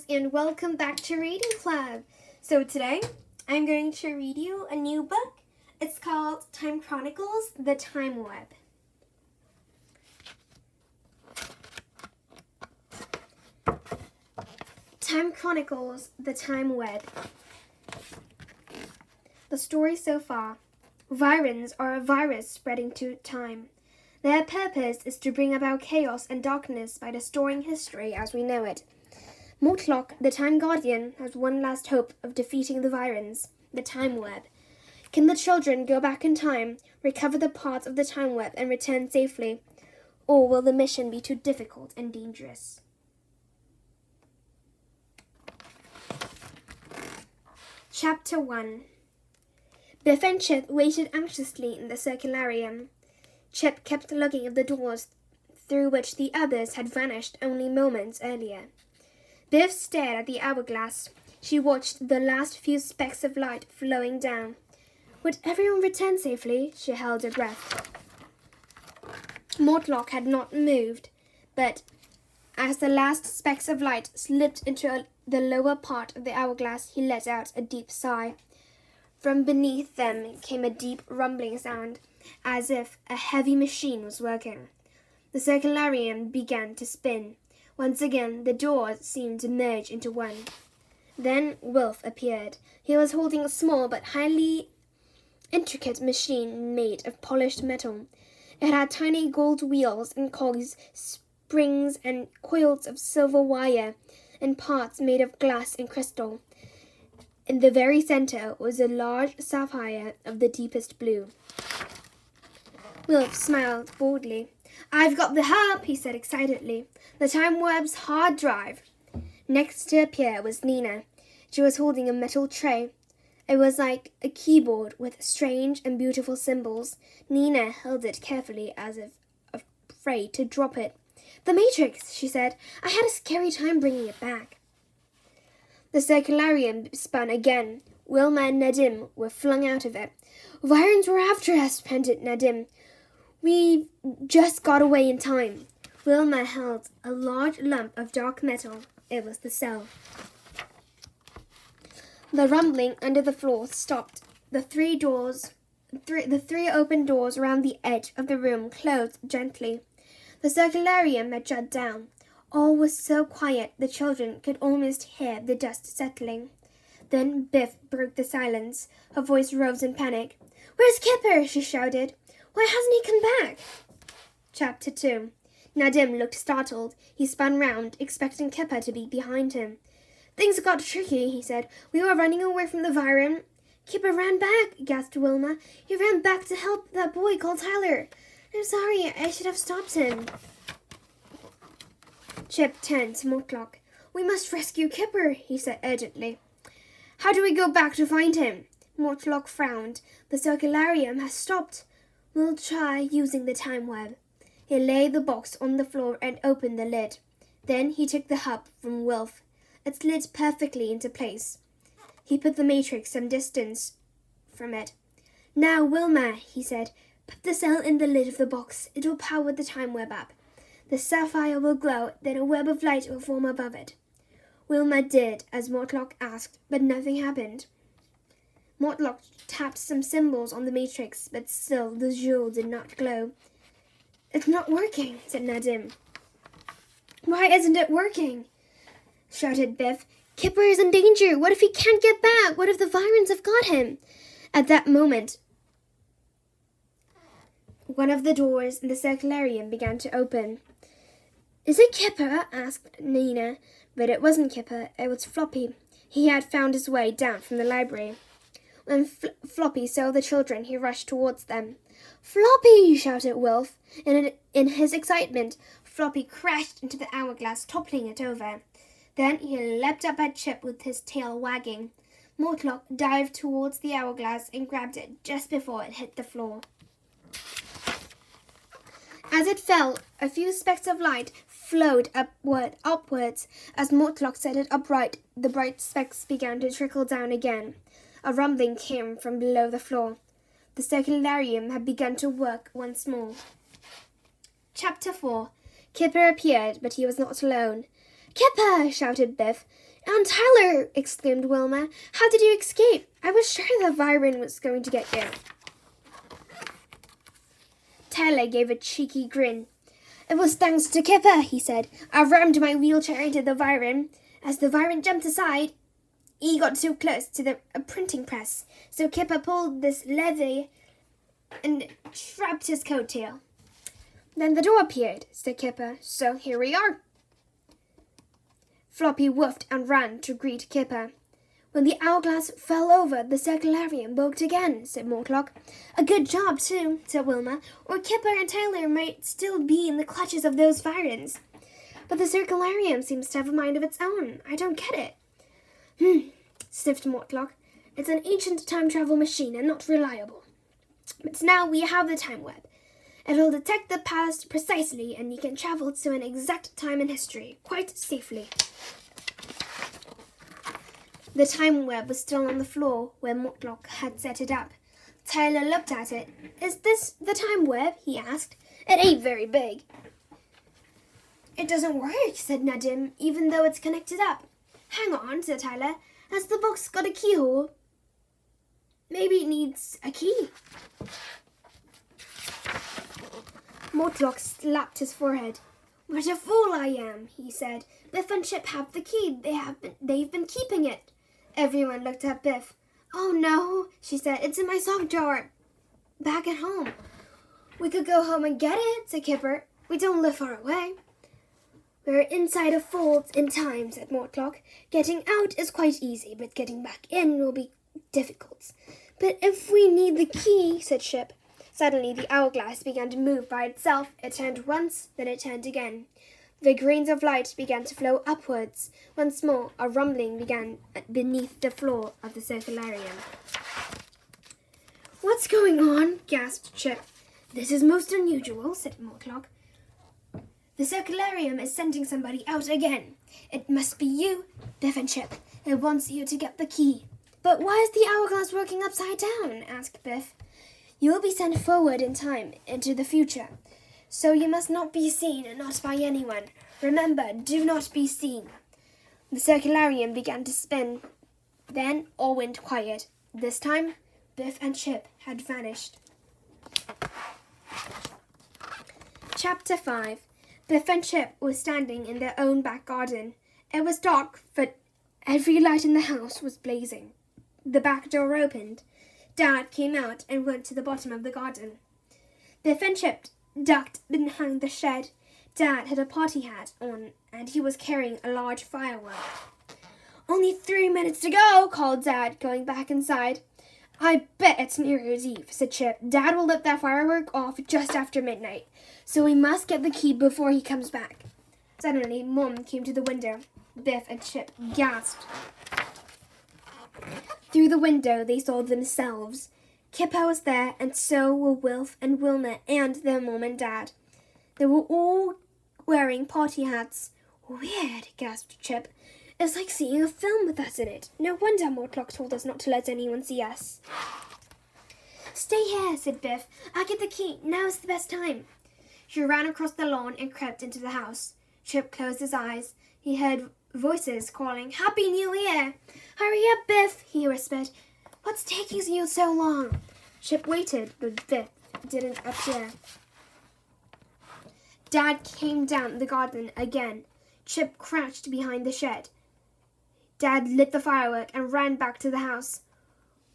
and welcome back to Reading Club. So today I'm going to read you a new book. It's called Time Chronicles, The Time Web. Time Chronicles, The Time Web. The story so far. Virons are a virus spreading to time. Their purpose is to bring about chaos and darkness by distorting history as we know it. Mortlock, the Time Guardian, has one last hope of defeating the Virons, the Time Web. Can the children go back in time, recover the parts of the Time Web, and return safely? Or will the mission be too difficult and dangerous? Chapter 1. Biff and Chip waited anxiously in the circularium. Chip kept looking at the doors through which the others had vanished only moments earlier. Biff stared at the hourglass. She watched the last few specks of light flowing down. Would everyone return safely? She held her breath. Mortlock had not moved, but as the last specks of light slipped into the lower part of the hourglass, he let out a deep sigh. From beneath them came a deep rumbling sound, as if a heavy machine was working. The circularium began to spin. Once again, the doors seemed to merge into one. Then Wilf appeared. He was holding a small but highly intricate machine made of polished metal. It had tiny gold wheels and cogs, springs and coils of silver wire, and parts made of glass and crystal. In the very center was a large sapphire of the deepest blue. Wilf smiled boldly. "I've got the hub," he said excitedly. "The Time Web's hard drive." Next to appear was Nina. She was holding a metal tray. It was like a keyboard with strange and beautiful symbols. Nina held it carefully as if afraid to drop it. "The Matrix," she said. "I had a scary time bringing it back." The circularium spun again. Wilma and Nadim were flung out of it. "Virons were after us," panted Nadim. "We just got away in time." Wilma held a large lump of dark metal. It was the cell. The rumbling under the floor stopped. The three open doors around the edge of the room closed gently. The circularium had shut down. All was so quiet the children could almost hear the dust settling. Then Biff broke the silence. Her voice rose in panic. "Where's Kipper?" she shouted. "Why hasn't he come back?" Chapter 2. Nadim looked startled. He spun round, expecting Kipper to be behind him. "Things got tricky," he said. "We were running away from the Viron." "Kipper ran back," gasped Wilma. "He ran back to help that boy called Tyler. I'm sorry, I should have stopped him." Chip turned to Mortlock. "We must rescue Kipper," he said urgently. "How do we go back to find him?" Mortlock frowned. "The circularium has stopped. We'll try using the Time Web." He laid the box on the floor and opened the lid. Then he took the hub from Wilf. It slid perfectly into place. He put the Matrix some distance from it. "Now, Wilma," he said, "put the cell in the lid of the box. It will power the Time Web up. The sapphire will glow, then a web of light will form above it." Wilma did as Mortlock asked, but nothing happened. Mortlock tapped some symbols on the Matrix, but still the jewel did not glow. "It's not working," said Nadim. "Why isn't it working?" shouted Biff. "Kipper is in danger. What if he can't get back? What if the Virons have got him?" At that moment, one of the doors in the circularium began to open. "Is it Kipper?" asked Nina. But it wasn't Kipper. It was Floppy. He had found his way down from the library. When Floppy saw the children, he rushed towards them. "Floppy!" shouted Wilf. In his excitement, Floppy crashed into the hourglass, toppling it over. Then he leapt up at Chip with his tail wagging. Mortlock dived towards the hourglass and grabbed it just before it hit the floor. As it fell, a few specks of light flowed upwards. As Mortlock set it upright, the bright specks began to trickle down again. A rumbling came from below the floor. The circularium had begun to work once more. Chapter 4. Kipper appeared, but he was not alone. Kipper! Shouted Biff. Aunt Tyler! Exclaimed Wilma. How did you escape? I was sure the Viren was going to get you. Tyler gave a cheeky grin. It was thanks to Kipper, he said. I rammed my wheelchair into the Viren. As the Viren jumped aside, he got too close to the printing press, so Kipper pulled this lever and trapped his coattail. Then the door appeared, said Kipper, so here we are. Floppy woofed and ran to greet Kipper. When the hourglass fell over, the circularium worked again, said Mortlock. A good job, too, said Wilma, or Kipper and Tyler might still be in the clutches of those Virens. But the circularium seems to have a mind of its own. I don't get it. Sniffed Mortlock. It's an ancient time travel machine and not reliable. But now we have the time web. It'll detect the past precisely, and you can travel to an exact time in history, quite safely. The time web was still on the floor where Mortlock had set it up. Tyler looked at it. Is this the time web? He asked. It ain't very big. It doesn't work, said Nadim, even though it's connected up. Hang on, said Tyler. Has the box got a keyhole? Maybe it needs a key. Mortlock slapped his forehead. What a fool I am, he said. Biff and Chip have the key. They've been keeping it. Everyone looked at Biff. Oh no, she said. It's in my sock drawer. Back at home. We could go home and get it, said Kipper. We don't live far away. We're inside a fold in time, said Mortlock. Getting out is quite easy, but getting back in will be difficult. But if we need the key, said Chip. Suddenly the hourglass began to move by itself. It turned once, then it turned again. The grains of light began to flow upwards. Once more, a rumbling began beneath the floor of the circularium. What's going on? Gasped Chip. This is most unusual, said Mortlock. The circularium is sending somebody out again. It must be you, Biff and Chip. It wants you to get the key. But why is the hourglass working upside down? Asked Biff. You will be sent forward in time, into the future. So you must not be seen, and not by anyone. Remember, do not be seen. The circularium began to spin. Then all went quiet. This time, Biff and Chip had vanished. Chapter 5. Biff and Chip were standing in their own back garden. It was dark, but every light in the house was blazing. The back door opened. Dad came out and went to the bottom of the garden. Biff and Chip ducked behind the shed. Dad had a party hat on, and he was carrying a large firework. Only 3 minutes to go, called Dad, going back inside. I bet it's New Year's Eve, said Chip. Dad will let that firework off just after midnight, so we must get the key before he comes back. Suddenly, Mom came to the window. Biff and Chip gasped. Through the window, they saw themselves. Kipper was there, and so were Wilf and Wilma and their Mom and Dad. They were all wearing party hats. Weird, gasped Chip. It's like seeing a film with us in it. No wonder Mortlock told us not to let anyone see us. Stay here, said Biff. I'll get the key. Now's the best time. She ran across the lawn and crept into the house. Chip closed his eyes. He heard voices calling, Happy New Year! Hurry up, Biff, he whispered. What's taking you so long? Chip waited, but Biff didn't appear. Dad came down the garden again. Chip crouched behind the shed. Dad lit the firework and ran back to the house.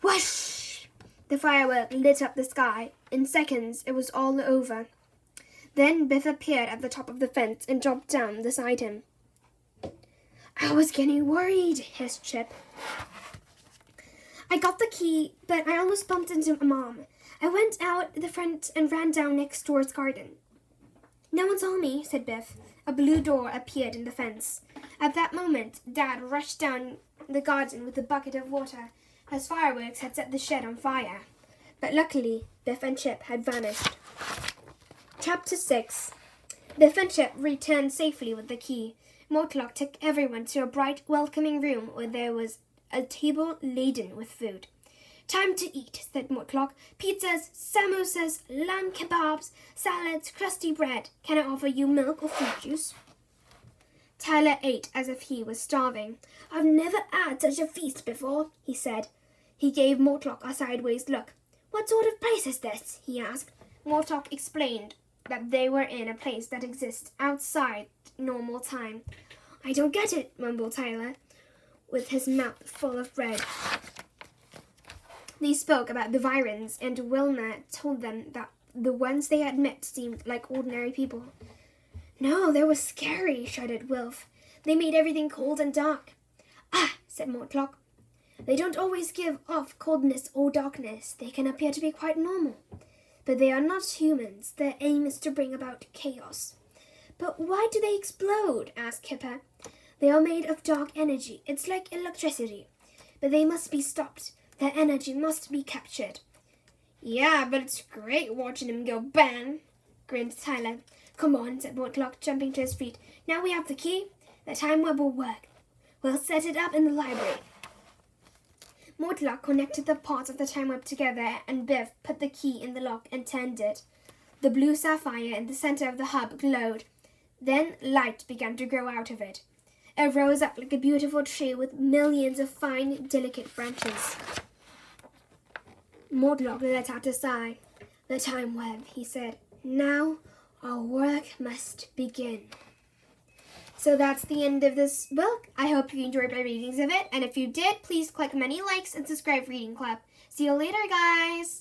Whoosh! The firework lit up the sky. In seconds, it was all over. Then Biff appeared at the top of the fence and jumped down beside him. I was getting worried, hissed Chip. I got the key, but I almost bumped into Mom. I went out the front and ran down next door's garden. No one saw me, said Biff. A blue door appeared in the fence. At that moment, Dad rushed down the garden with a bucket of water. His fireworks had set the shed on fire. But luckily, Biff and Chip had vanished. Chapter 6. Biff and Chip returned safely with the key. Mortlock took everyone to a bright, welcoming room where there was a table laden with food. Time to eat, said Mortlock. Pizzas, samosas, lamb kebabs, salads, crusty bread. Can I offer you milk or fruit juice? Tyler ate as if he was starving. "I've never had such a feast before," he said. He gave Mortlock a sideways look. "What sort of place is this?" he asked. Mortlock explained that they were in a place that exists outside normal time. "I don't get it," mumbled Tyler, with his mouth full of bread. They spoke about the Virons, and Wilma told them that the ones they had met seemed like ordinary people. "No, they were scary," shuddered Wilf. "They made everything cold and dark." "Ah," said Mortlock. "They don't always give off coldness or darkness. They can appear to be quite normal. But they are not humans. Their aim is to bring about chaos." "But why do they explode?" asked Kipper. "They are made of dark energy. It's like electricity. But they must be stopped. Their energy must be captured." "Yeah, but it's great watching them go bang," grinned Tyler. "Come on," said Mortlock, jumping to his feet. "Now we have the key. The time web will work. We'll set it up in the library." Mortlock connected the parts of the time web together, and Biff put the key in the lock and turned it. The blue sapphire in the center of the hub glowed. Then light began to grow out of it. It rose up like a beautiful tree with millions of fine, delicate branches. Mortlock let out a sigh. "The time web," he said. "Now our work must begin." So that's the end of this book. I hope you enjoyed my readings of it, and if you did, please click many likes and subscribe to Reading Club. See you later, guys!